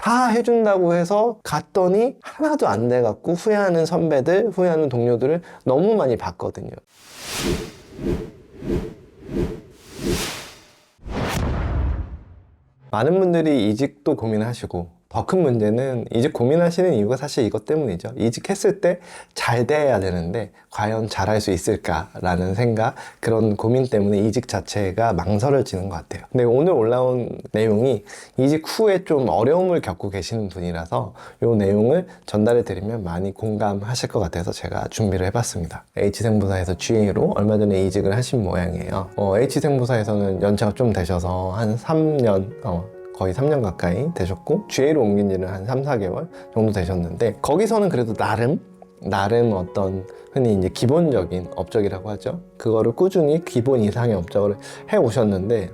다 해준다고 해서 갔더니 하나도 안 돼갖고 후회하는 선배들, 후회하는 동료들을 너무 많이 봤거든요. 많은 분들이 이직도 고민하시고, 더 큰 문제는 이직 고민하시는 이유가 사실 이것 때문이죠. 이직했을 때 잘 돼야 되는데 과연 잘할 수 있을까라는 생각, 그런 고민 때문에 이직 자체가 망설여지는 것 같아요. 근데 오늘 올라온 내용이 이직 후에 좀 어려움을 겪고 계시는 분이라서 이 내용을 전달해 드리면 많이 공감하실 것 같아서 제가 준비를 해봤습니다. H생보사에서 GA로 얼마 전에 이직을 하신 모양이에요. H생보사에서는 연차가 좀 되셔서 한 3년 거의 3년 가까이 되셨고, GA로 옮긴 지는 한 3, 4개월 정도 되셨는데, 거기서는 그래도 나름 어떤 흔히 이제 기본적인 업적이라고 하죠. 그거를 꾸준히 기본 이상의 업적을 해 오셨는데,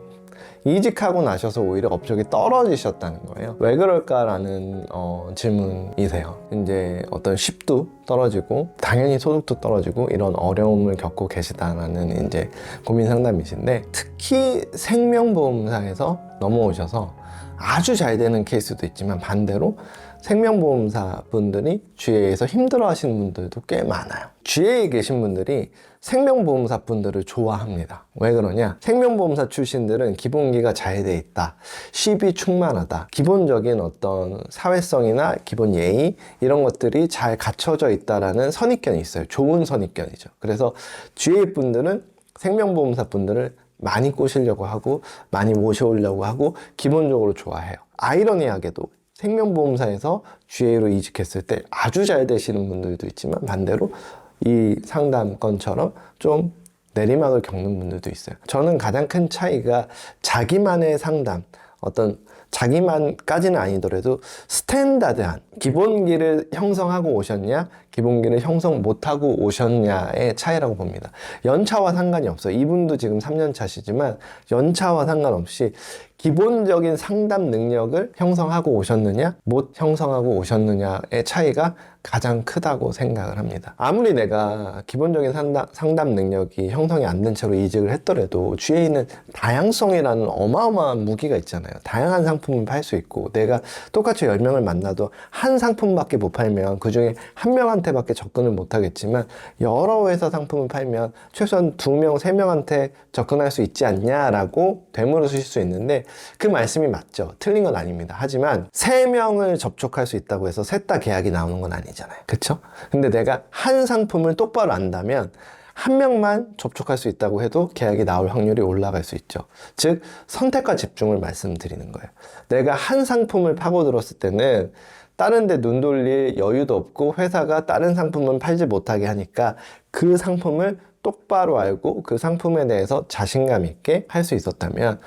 이직하고 나셔서 오히려 업적이 떨어지셨다는 거예요. 왜 그럴까라는 질문이세요. 이제 어떤 쉿도 떨어지고 당연히 소득도 떨어지고 이런 어려움을 겪고 계시다라는 이제 고민 상담이신데, 특히 생명보험사에서 넘어오셔서 아주 잘 되는 케이스도 있지만 반대로 생명보험사 분들이 GA에서 힘들어 하시는 분들도 꽤 많아요. GA에 계신 분들이 생명보험사 분들을 좋아합니다. 왜 그러냐? 생명보험사 출신들은 기본기가 잘 돼 있다, 쉿이 충만하다, 기본적인 어떤 사회성이나 기본 예의 이런 것들이 잘 갖춰져 있다라는 선입견이 있어요. 좋은 선입견이죠. 그래서 GA 분들은 생명보험사 분들을 많이 꼬시려고 하고 많이 모셔오려고 하고 기본적으로 좋아해요. 아이러니하게도 생명보험사에서 GA로 이직했을 때 아주 잘 되시는 분들도 있지만 반대로 이 상담건처럼 좀 내리막을 겪는 분들도 있어요. 저는 가장 큰 차이가 자기만의 상담, 어떤 자기만까지는 아니더라도 스탠다드한 기본기를 형성하고 오셨냐, 기본기를 형성 못하고 오셨냐의 차이라고 봅니다. 연차와 상관이 없어요. 이분도 지금 3년 차시지만 연차와 상관없이 기본적인 상담 능력을 형성하고 오셨느냐, 못 형성하고 오셨느냐의 차이가 가장 크다고 생각을 합니다. 아무리 내가 기본적인 상담 능력이 형성이 안 된 채로 이직을 했더라도 GA는 다양성이라는 어마어마한 무기가 있잖아요. 다양한 상품을 팔 수 있고, 내가 똑같이 10명을 만나도 한 상품밖에 못 팔면 그 중에 한 명한테밖에 접근을 못 하겠지만, 여러 회사 상품을 팔면 최소한 2명, 3명한테 접근할 수 있지 않냐라고 되물으실 수 있는데, 그 말씀이 맞죠. 틀린 건 아닙니다. 하지만 3명을 접촉할 수 있다고 해서 셋 다 계약이 나오는 건 아니잖아요. 그쵸? 근데 내가 한 상품을 똑바로 안다면 한 명만 접촉할 수 있다고 해도 계약이 나올 확률이 올라갈 수 있죠. 즉, 선택과 집중을 말씀드리는 거예요. 내가 한 상품을 파고들었을 때는 다른 데 눈 돌릴 여유도 없고 회사가 다른 상품은 팔지 못하게 하니까 그 상품을 똑바로 알고 그 상품에 대해서 자신감 있게 할 수 있었다면,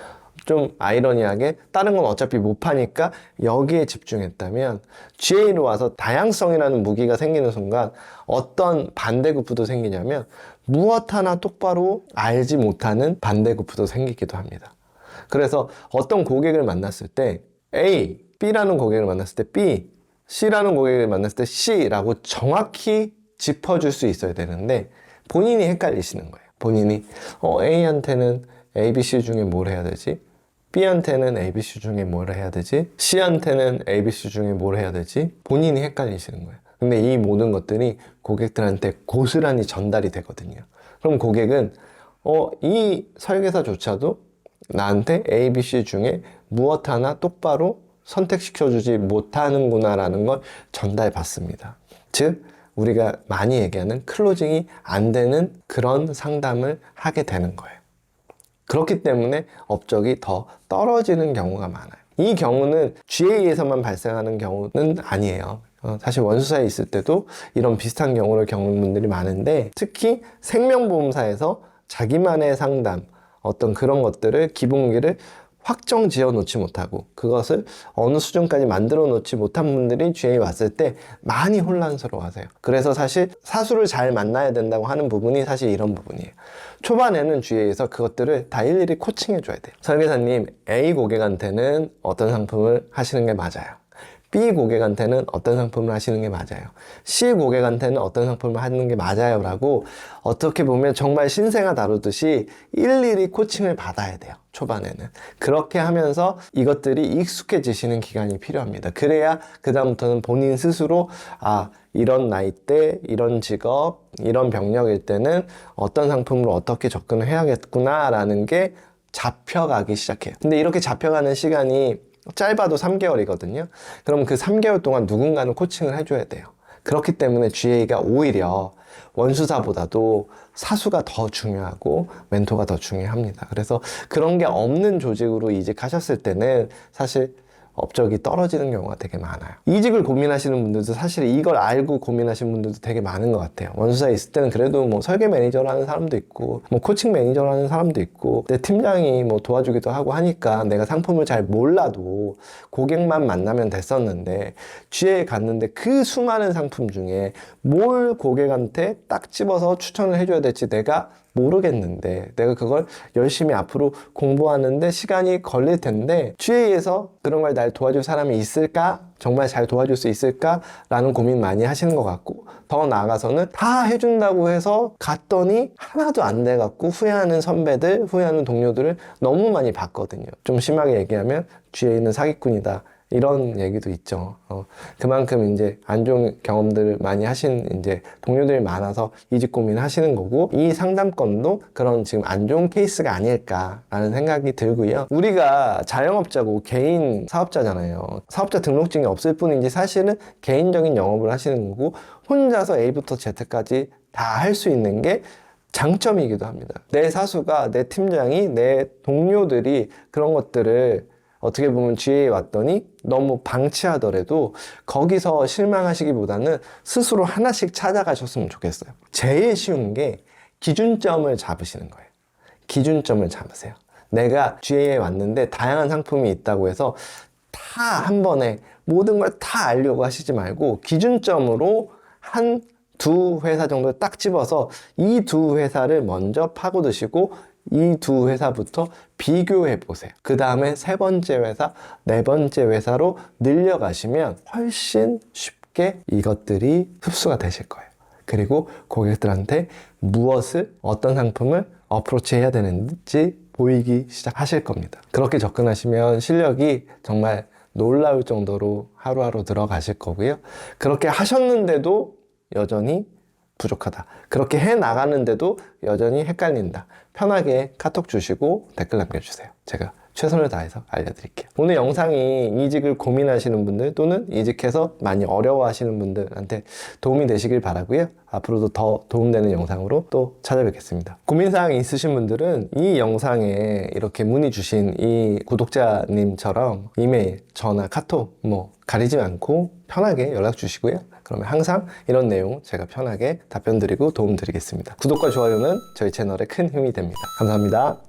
좀 아이러니하게 다른 건 어차피 못 파니까 여기에 집중했다면, GA로 와서 다양성이라는 무기가 생기는 순간 어떤 반대급부도 생기냐면, 무엇 하나 똑바로 알지 못하는 반대급부도 생기기도 합니다. 그래서 어떤 고객을 만났을 때 A, B라는 고객을 만났을 때 B, C라는 고객을 만났을 때 C라고 정확히 짚어줄 수 있어야 되는데 본인이 헷갈리시는 거예요. 본인이 A한테는 ABC 중에 뭘 해야 되지? B한테는 ABC 중에 뭘 해야 되지? C한테는 ABC 중에 뭘 해야 되지? 본인이 헷갈리시는 거예요. 근데 이 모든 것들이 고객들한테 고스란히 전달이 되거든요. 그럼 고객은 이 설계사조차도 나한테 ABC 중에 무엇 하나 똑바로 선택시켜주지 못하는구나 라는 걸 전달받습니다. 즉, 우리가 많이 얘기하는 클로징이 안 되는 그런 상담을 하게 되는 거예요. 그렇기 때문에 업적이 더 떨어지는 경우가 많아요. 이 경우는 GA에서만 발생하는 경우는 아니에요. 사실 원수사에 있을 때도 이런 비슷한 경우를 겪는 분들이 많은데, 특히 생명보험사에서 자기만의 상담, 어떤 그런 것들을 기본기를 확정 지어 놓지 못하고 그것을 어느 수준까지 만들어 놓지 못한 분들이 GA 왔을 때 많이 혼란스러워 하세요. 그래서 사실 사수를 잘 만나야 된다고 하는 부분이 사실 이런 부분이에요. 초반에는 GA에서 그것들을 다 일일이 코칭해 줘야 돼요. 설계사님, A 고객한테는 어떤 상품을 하시는 게 맞아요. B 고객한테는 어떤 상품을 하시는 게 맞아요, C 고객한테는 어떤 상품을 하는 게 맞아요 라고 어떻게 보면 정말 신생아 다루듯이 일일이 코칭을 받아야 돼요. 초반에는 그렇게 하면서 이것들이 익숙해지시는 기간이 필요합니다. 그래야 그 다음부터는 본인 스스로 이런 나이대, 이런 직업, 이런 병력일 때는 어떤 상품으로 어떻게 접근을 해야겠구나 라는 게 잡혀가기 시작해요. 근데 이렇게 잡혀가는 시간이 짧아도 3개월이거든요. 그럼 그 3개월 동안 누군가는 코칭을 해줘야 돼요. 그렇기 때문에 GA가 오히려 원수사보다도 사수가 더 중요하고 멘토가 더 중요합니다. 그래서 그런 게 없는 조직으로 이직하셨을 때는 사실 업적이 떨어지는 경우가 되게 많아요. 이직을 고민하시는 분들도 사실 이걸 알고 고민하시는 분들도 되게 많은 것 같아요. 원수사에 있을 때는 그래도 뭐 설계 매니저라는 사람도 있고 뭐 코칭 매니저라는 사람도 있고 내 팀장이 뭐 도와주기도 하고 하니까 내가 상품을 잘 몰라도 고객만 만나면 됐었는데 GA에 갔는데 그 수많은 상품 중에 뭘 고객한테 딱 집어서 추천을 해줘야 될지 내가 모르겠는데 내가 그걸 열심히 앞으로 공부하는데 시간이 걸릴 텐데 GA에서 그런 걸 날 도와줄 사람이 있을까? 정말 잘 도와줄 수 있을까? 라는 고민 많이 하시는 것 같고, 더 나아가서는 다 해준다고 해서 갔더니 하나도 안 돼갖고 후회하는 선배들, 후회하는 동료들을 너무 많이 봤거든요. 좀 심하게 얘기하면 GA는 사기꾼이다, 이런 얘기도 있죠. 그만큼 이제 안 좋은 경험들을 많이 하신 이제 동료들이 많아서 이직 고민을 하시는 거고, 이 상담건도 그런 지금 안 좋은 케이스가 아닐까라는 생각이 들고요. 우리가 자영업자고 개인 사업자잖아요. 사업자 등록증이 없을 뿐이지 사실은 개인적인 영업을 하시는 거고 혼자서 A부터 Z까지 다 할 수 있는 게 장점이기도 합니다. 내 사수가, 내 팀장이, 내 동료들이 그런 것들을 어떻게 보면 GA에 왔더니 너무 방치하더라도 거기서 실망하시기보다는 스스로 하나씩 찾아가셨으면 좋겠어요. 제일 쉬운 게 기준점을 잡으시는 거예요. 기준점을 잡으세요. 내가 GA에 왔는데 다양한 상품이 있다고 해서 다 한 번에 모든 걸 다 알려고 하시지 말고 기준점으로 두 회사 정도 딱 집어서 이 두 회사를 먼저 파고드시고 이 두 회사부터 비교해 보세요. 그 다음에 세 번째 회사, 네 번째 회사로 늘려가시면 훨씬 쉽게 이것들이 흡수가 되실 거예요. 그리고 고객들한테 어떤 상품을 어프로치 해야 되는지 보이기 시작하실 겁니다. 그렇게 접근하시면 실력이 정말 놀라울 정도로 하루하루 들어가실 거고요. 그렇게 하셨는데도 여전히 부족하다, 그렇게 해 나가는데도 여전히 헷갈린다, 편하게 카톡 주시고 댓글 남겨주세요. 제가 최선을 다해서 알려드릴게요. 오늘 영상이 이직을 고민하시는 분들 또는 이직해서 많이 어려워하시는 분들한테 도움이 되시길 바라고요. 앞으로도 더 도움되는 영상으로 또 찾아뵙겠습니다. 고민사항이 있으신 분들은 이 영상에 이렇게 문의 주신 이 구독자님처럼 이메일, 전화, 카톡 가리지 않고 편하게 연락 주시고요. 그러면 항상 이런 내용 제가 편하게 답변 드리고 도움 드리겠습니다. 구독과 좋아요는 저희 채널에 큰 힘이 됩니다. 감사합니다.